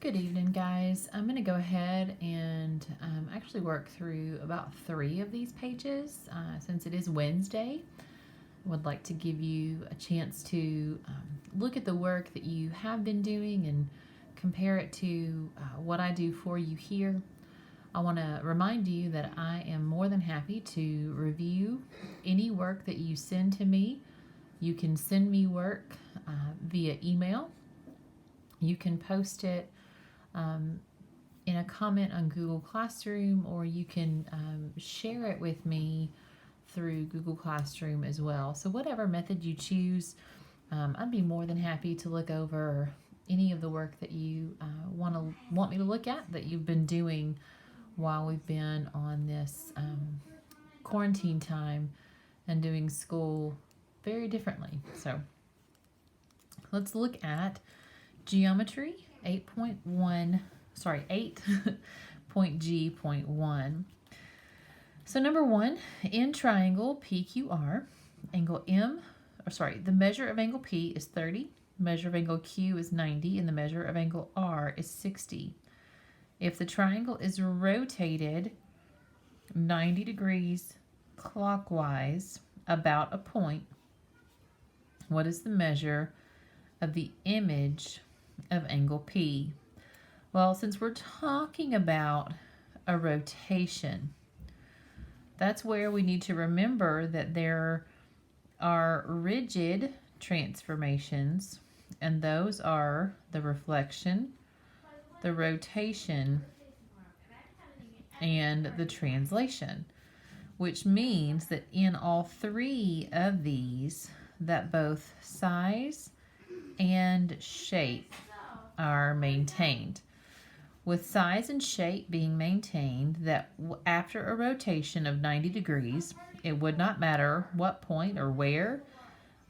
Good evening, guys. I'm going to go ahead and actually work through about 3 of these pages since it is Wednesday. I would like to give you a chance to look at the work that you have been doing and compare it to what I do for you here. I want to remind you that I am more than happy to review any work that you send to me. You can send me work via email. You can post it in a comment on Google Classroom, or you can share it with me through Google Classroom as well. So whatever method you choose, I'd be more than happy to look over any of the work that you want me to look at that you've been doing while we've been on this quarantine time and doing school very differently. So let's look at Geometry 8.G.1. So number 1, in triangle PQR, the measure of angle P is 30, measure of angle Q is 90, and the measure of angle R is 60. If the triangle is rotated 90 degrees clockwise about a point, what is the measure of the image of angle P? Well, since we're talking about a rotation, that's where we need to remember that there are rigid transformations, and those are the reflection, the rotation, and the translation, which means that in all 3 of these, that both size and shape are maintained. With size and shape being maintained, that after a rotation of 90 degrees, it would not matter what point or where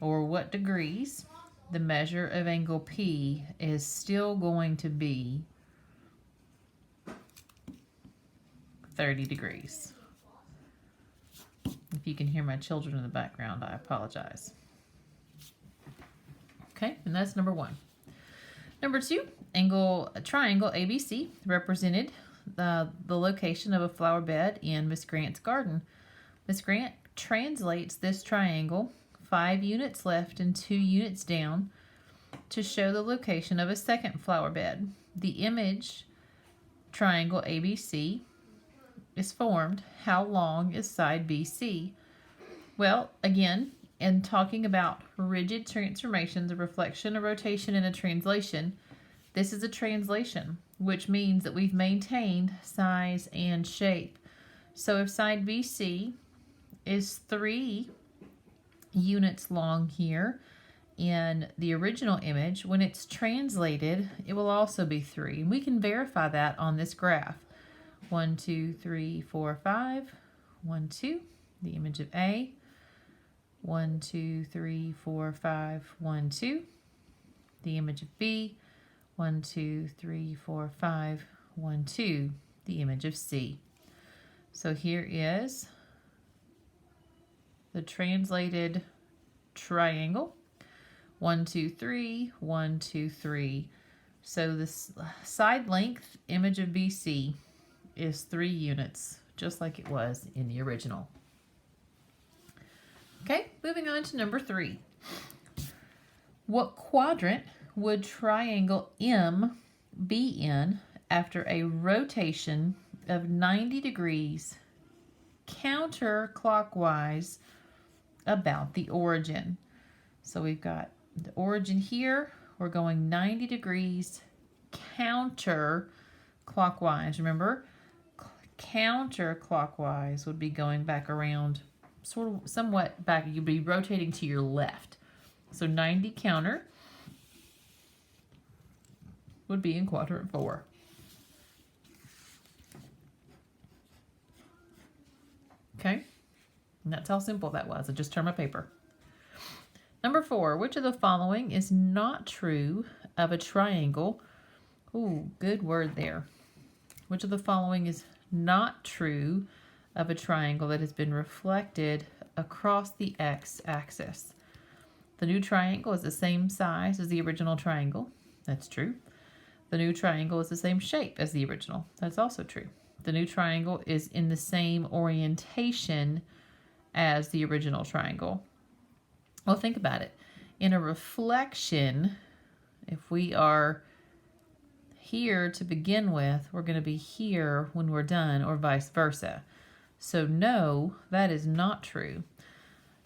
or what degrees, the measure of angle P is still going to be 30 degrees. If you can hear my children in the background, I apologize. Okay, and that's number 1. Number 2, triangle ABC represented the location of a flower bed in Miss Grant's garden. Miss Grant translates this triangle 5 units left and 2 units down to show the location of a second flower bed. The image triangle ABC is formed. How long is side BC? Well, again, in talking about rigid transformations, a reflection, a rotation, and a translation, this is a translation, which means that we've maintained size and shape. So if side BC is 3 units long here in the original image, when it's translated, it will also be 3. And we can verify that on this graph. 1, 2, 3, 4, 5. 1, 2, the image of A. 1, 2, 3, 4, 5, 1, 2. The image of B. 1, 2, 3, 4, 5, 1, 2. The image of C. So here is the translated triangle. 1, 2, 3, 1, 2, 3. So this side length image of BC is 3 units, just like it was in the original. Okay, moving on to number 3. What quadrant would triangle M be in after a rotation of 90 degrees counterclockwise about the origin? So we've got the origin here. We're going 90 degrees counterclockwise. Remember, counterclockwise would be going back around, somewhat back. You'd be rotating to your left. So 90 counter would be in quadrant 4. Okay, and that's how simple that was. I just turned my paper. Number 4, which of the following is not true of a triangle? Ooh, good word there. Which of the following is not true of a triangle that has been reflected across the x-axis? The new triangle is the same size as the original triangle. That's true. The new triangle is the same shape as the original. That's also true. The new triangle is in the same orientation as the original triangle. Well, think about it. In a reflection, if we are here to begin with, we're going to be here when we're done, or vice versa. So no, that is not true.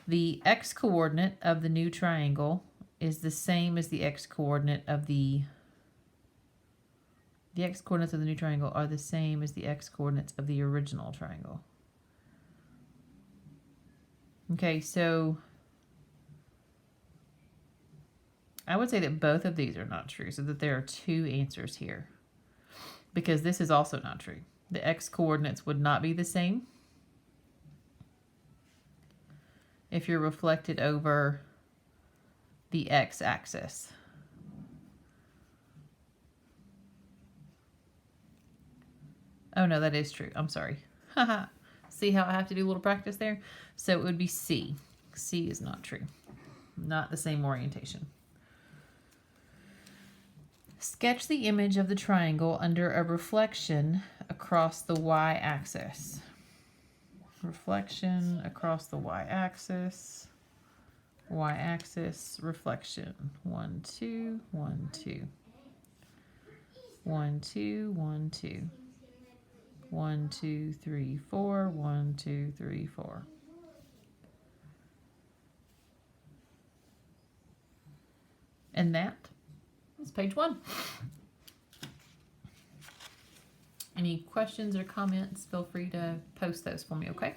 The x-coordinate of the new triangle is the same as the x-coordinate of the x-coordinates of the new triangle are the same as the x-coordinates of the original triangle. Okay, so I would say that both of these are not true, so that there are two answers here. Because this is also not true. The x-coordinates would not be the same if you're reflected over the x-axis. Oh no, that is true. I'm sorry. See how I have to do a little practice there? So it would be C. C is not true. Not the same orientation. Sketch the image of the triangle under a reflection across the y-axis. Reflection across the y-axis. Y-axis, reflection. 1, 2, 1, 2. 1, 2, 1, 2. 1, 2, 3, 4. 1, 2, 3, 4. And that is page 1. Any questions or comments, feel free to post those for me, okay?